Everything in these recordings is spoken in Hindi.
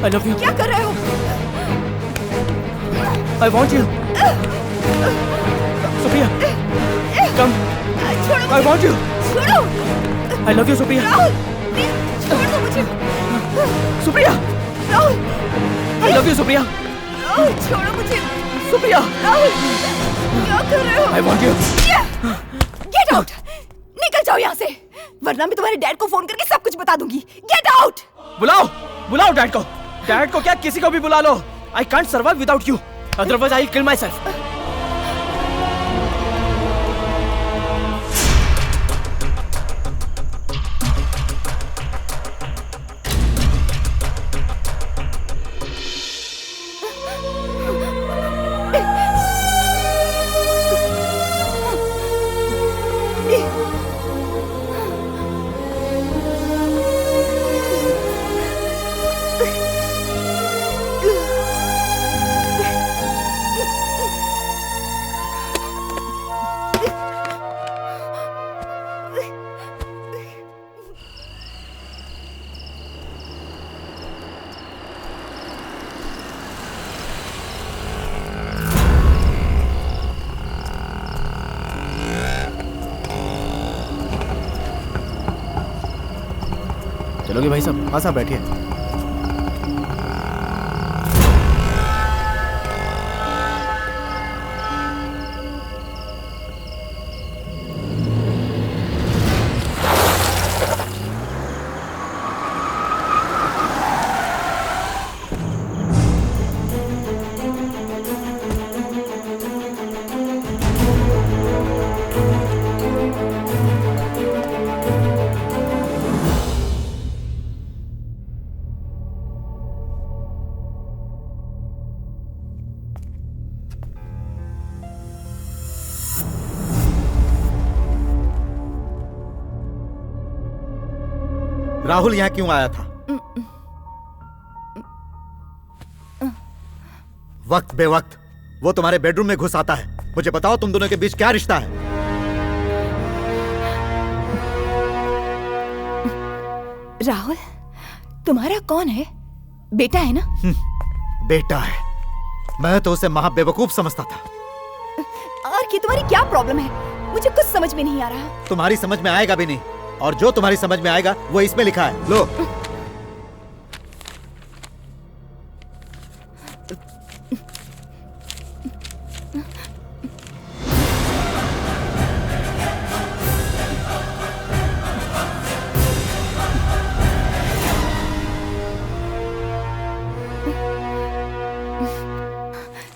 I love you. क्या कर रहे हो? I want you. Supriya, come. छोड़ो I want you. छोड़ो I love you, Supriya. Rahul, please छोड़ दो मुझे। Supriya, Rahul, I love you, Supriya. Rahul छोड़ो मुझे। Supriya, राहुल, क्या कर रहे हो? I want you. Get out, निकल जाओ यहाँ से, वरना मैं तुम्हारे डैड को फोन करके सब कुछ बता दूंगी। Get out. बुलाओ, बुलाओ डैड को। डैड को क्या, किसी को भी बुला लो। I can't survive without you. Otherwise, I'll kill myself. चलोगे भाई साहब? हाँ साहब बैठिए। राहुल यहाँ क्यों आया था? वक्त बेवक्त वो तुम्हारे बेडरूम में घुस आता है। मुझे बताओ तुम दोनों के बीच क्या रिश्ता है? राहुल, तुम्हारा कौन है? बेटा है ना? बेटा है। मैं तो उसे महा बेवकूफ समझता था। और कि तुम्हारी क्या प्रॉब्लम है? मुझे कुछ समझ में नहीं आ रहा। तुम्हारी समझ में आएगा भी नहीं, और जो तुम्हारी समझ में आएगा वो इसमें लिखा है। लो।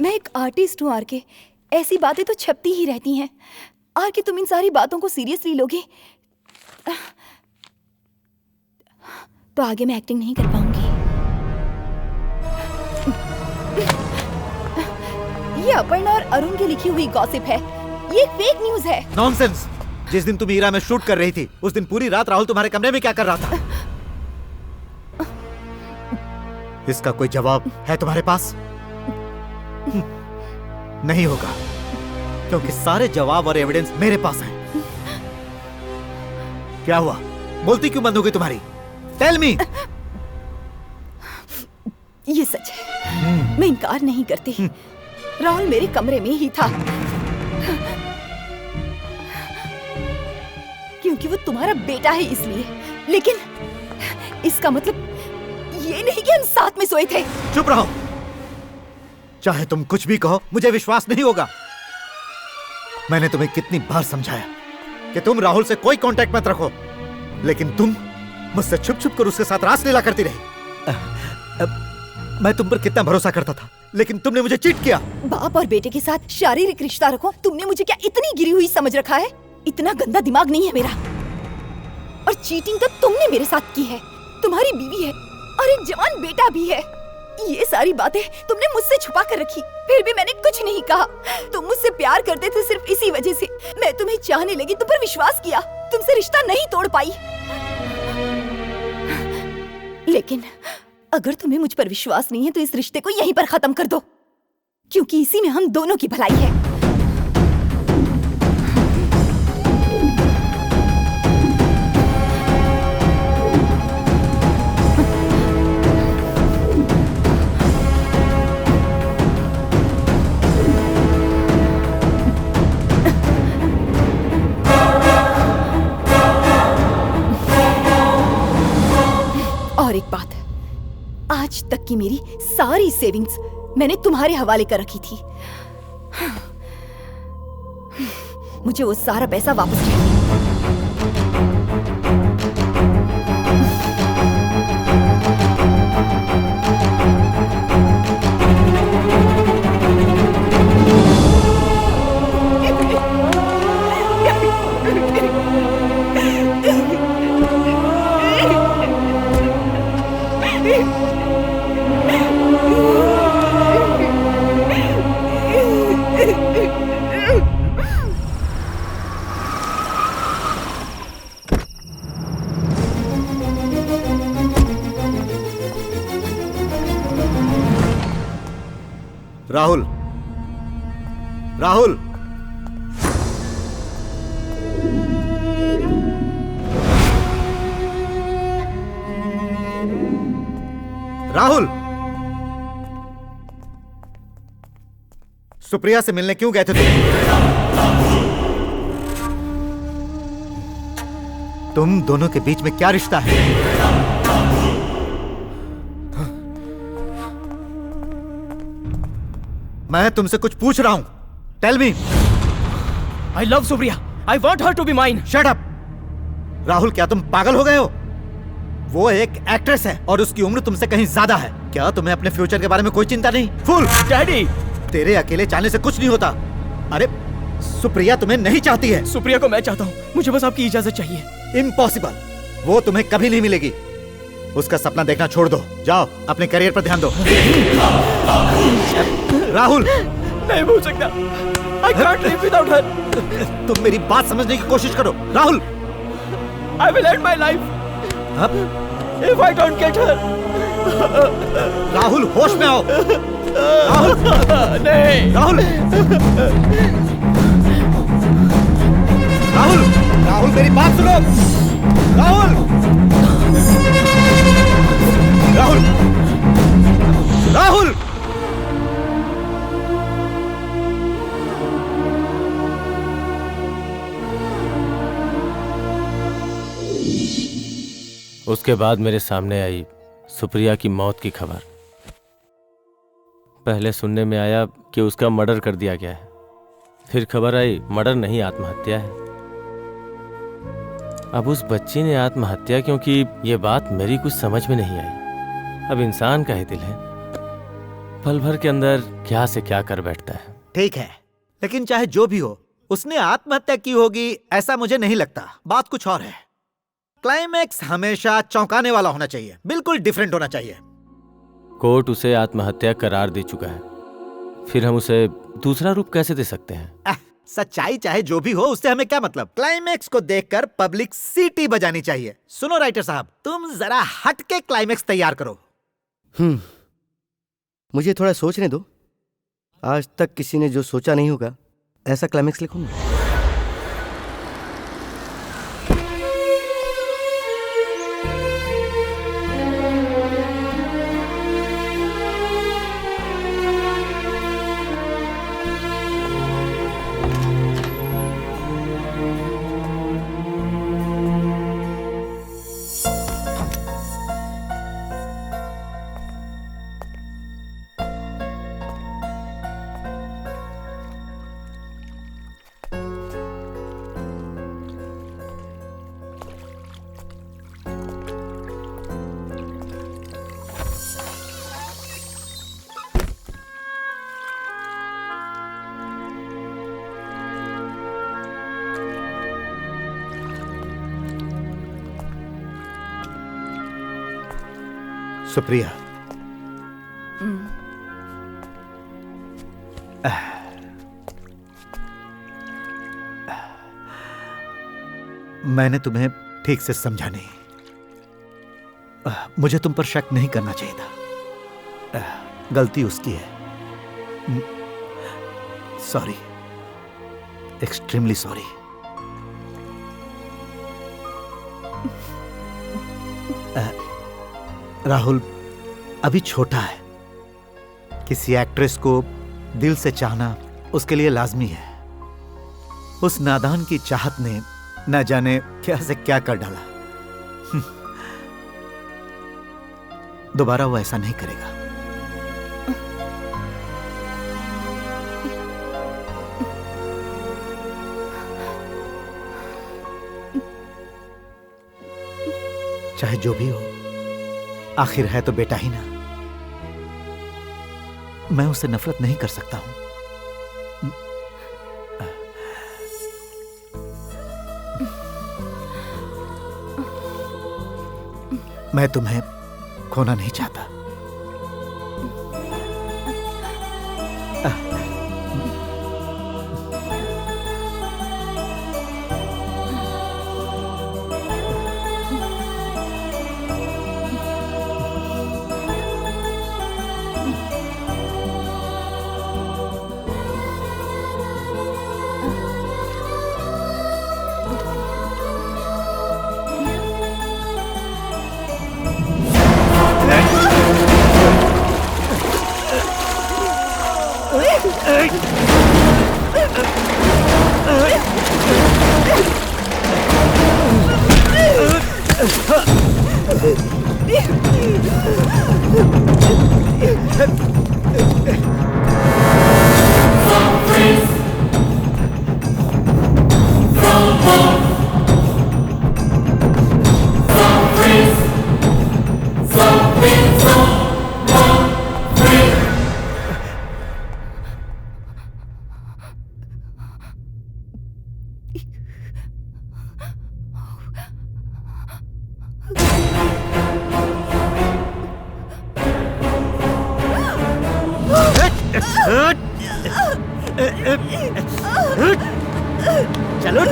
मैं एक आर्टिस्ट हूँ आरके, ऐसी बातें तो छपती ही रहती हैं। आरके, तुम इन सारी बातों को सीरियसली लोगे तो आगे मैं एक्टिंग नहीं कर पाऊंगी। ये अपर्णा और अरुण की लिखी हुई गॉसिप है, ये फेक न्यूज है। नॉनसेंस। जिस दिन तुम हीरा में शूट कर रही थी उस दिन पूरी रात राहुल तुम्हारे कमरे में क्या कर रहा था? इसका कोई जवाब है तुम्हारे पास? नहीं होगा, क्योंकि सारे जवाब और एविडेंस मेरे पास हैं। क्या हुआ? बोलती क्यों बंद हो गई तुम्हारी? Tell me. ये सच है, मैं इनकार नहीं करती। राहुल मेरे कमरे में ही था, क्योंकि वो तुम्हारा बेटा है इसलिए। लेकिन इसका मतलब ये नहीं कि हम साथ में सोए थे। चुप रहो। चाहे तुम कुछ भी कहो, मुझे विश्वास नहीं होगा। मैंने तुम्हें कितनी बार समझाया कि तुम राहुल से कोई कांटेक्ट मत रखो, लेकिन तुम मुझसे छुप छुप कर उसके साथ रासलीला करती रही। मैं तुम पर कितना भरोसा करता था, लेकिन तुमने मुझे चीट किया। बाप और बेटे के साथ शारीरिक रिश्ता रखो, तुमने मुझे क्या इतनी गिरी हुई समझ रखा है? इतना गंदा दिमाग नहीं है मेरा। और चीटिंग तो तुमने मेरे साथ की है। तुम्हारी बीवी है और एक जवान बेटा भी है। ये सारी बातें तुमने मुझसे छुपा कर रखी, फिर भी मैंने कुछ नहीं कहा। तुम मुझसे प्यार करते थे सिर्फ इसी वजह से। मैं तुम्हें चाहने लगी, तुम पर विश्वास किया, तुमसे रिश्ता नहीं तोड़ पाई। लेकिन अगर तुम्हें मुझ पर विश्वास नहीं है तो इस रिश्ते को यहीं पर खत्म कर दो, क्योंकि इसी में हम दोनों की भलाई है। और एक बात, आज तक की मेरी सारी सेविंग्स मैंने तुम्हारे हवाले कर रखी थी। मुझे वो सारा पैसा वापस चाहिए। राहुल, राहुल, राहुल, सुप्रिया से मिलने क्यों गए थे तुम दोनों के बीच में क्या रिश्ता है? मैं तुमसे कुछ पूछ रहा हूं। Tell me. I love Supriya. I want her to be mine. Shut up. Rahul, क्या तुम पागल हो गए हो? वो एक एक्ट्रेस है और उसकी उम्र तुमसे कहीं ज्यादा है। क्या तुम्हें अपने फ्यूचर के बारे में कोई चिंता नहीं? फूल। डैडी, तेरे अकेले जाने से कुछ नहीं होता। अरे सुप्रिया तुम्हें नहीं चाहती है। सुप्रिया को मैं चाहता हूँ, मुझे बस आपकी इजाजत चाहिए। इम्पॉसिबल, वो तुम्हें कभी नहीं मिलेगी। उसका सपना देखना छोड़ दो, जाओ अपने करियर पर ध्यान दो। राहुल, नहीं भूल सकता। I can't live without her. तुम मेरी बात समझने की कोशिश करो। Rahul, I will end my life अब if I don't get her. Rahul, होश में आओ। राहुल, नहीं। राहुल, राहुल, राहुल, मेरी बात सुनो। राहुल, राहुल, राहुल, उसके बाद मेरे सामने आई सुप्रिया की मौत की खबर। पहले सुनने में आया कि उसका मर्डर कर दिया गया है, फिर खबर आई मर्डर नहीं, आत्महत्या है। अब उस बच्ची ने आत्महत्या क्योंकि ये बात मेरी कुछ समझ में नहीं आई। अब इंसान का ही दिल है, पल भर के अंदर क्या से क्या कर बैठता है। ठीक है, लेकिन चाहे जो भी हो, उसने आत्महत्या की होगी ऐसा मुझे नहीं लगता। बात कुछ और है। क्लाइमैक्स हमेशा चौंकाने वाला होना चाहिए, बिल्कुल डिफरेंट होना चाहिए। कोर्ट उसे आत्महत्या करार दे चुका है, फिर हम उसे दूसरा रूप कैसे दे सकते हैं? सच्चाई चाहे जो भी हो, उससे हमें क्या मतलब? क्लाइमैक्स को देखकर पब्लिक सीटी बजानी चाहिए। सुनो राइटर साहब, तुम जरा हट के क्लाइमैक्स तैयार करो। मुझे थोड़ा सोचने दो। आज तक किसी ने जो सोचा नहीं होगा ऐसा क्लाइमैक्स लिखूंगा। सुप्रिया, मैंने तुम्हें ठीक से समझा नहीं। मुझे तुम पर शक नहीं करना चाहिए था। गलती उसकी है। Sorry, extremely sorry. राहुल अभी छोटा है। किसी एक्ट्रेस को दिल से चाहना उसके लिए लाजमी है। उस नादान की चाहत ने न जाने क्या से क्या कर डाला। दोबारा वो ऐसा नहीं करेगा। चाहे जो भी हो, आखिर है तो बेटा ही ना। मैं उससे नफरत नहीं कर सकता हूं। मैं तुम्हें खोना नहीं चाहता। चलो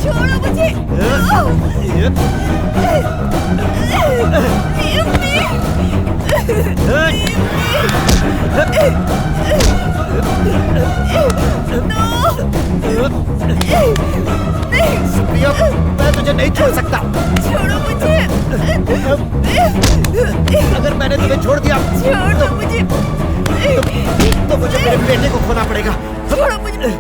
छोड़ो मुझे। प्रिया, मैं तुझे नहीं छोड़ सकता। छोड़ो मुझे। अगर मैंने तुम्हें छोड़ दिया छोड़ो मुझे। तो मुझे मेरे बेटे को खोना पड़ेगा। छोड़ो मुझे।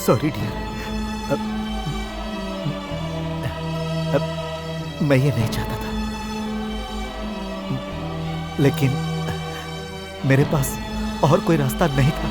सॉरी डियर, मैं ये नहीं चाहता था, लेकिन मेरे पास और कोई रास्ता नहीं था।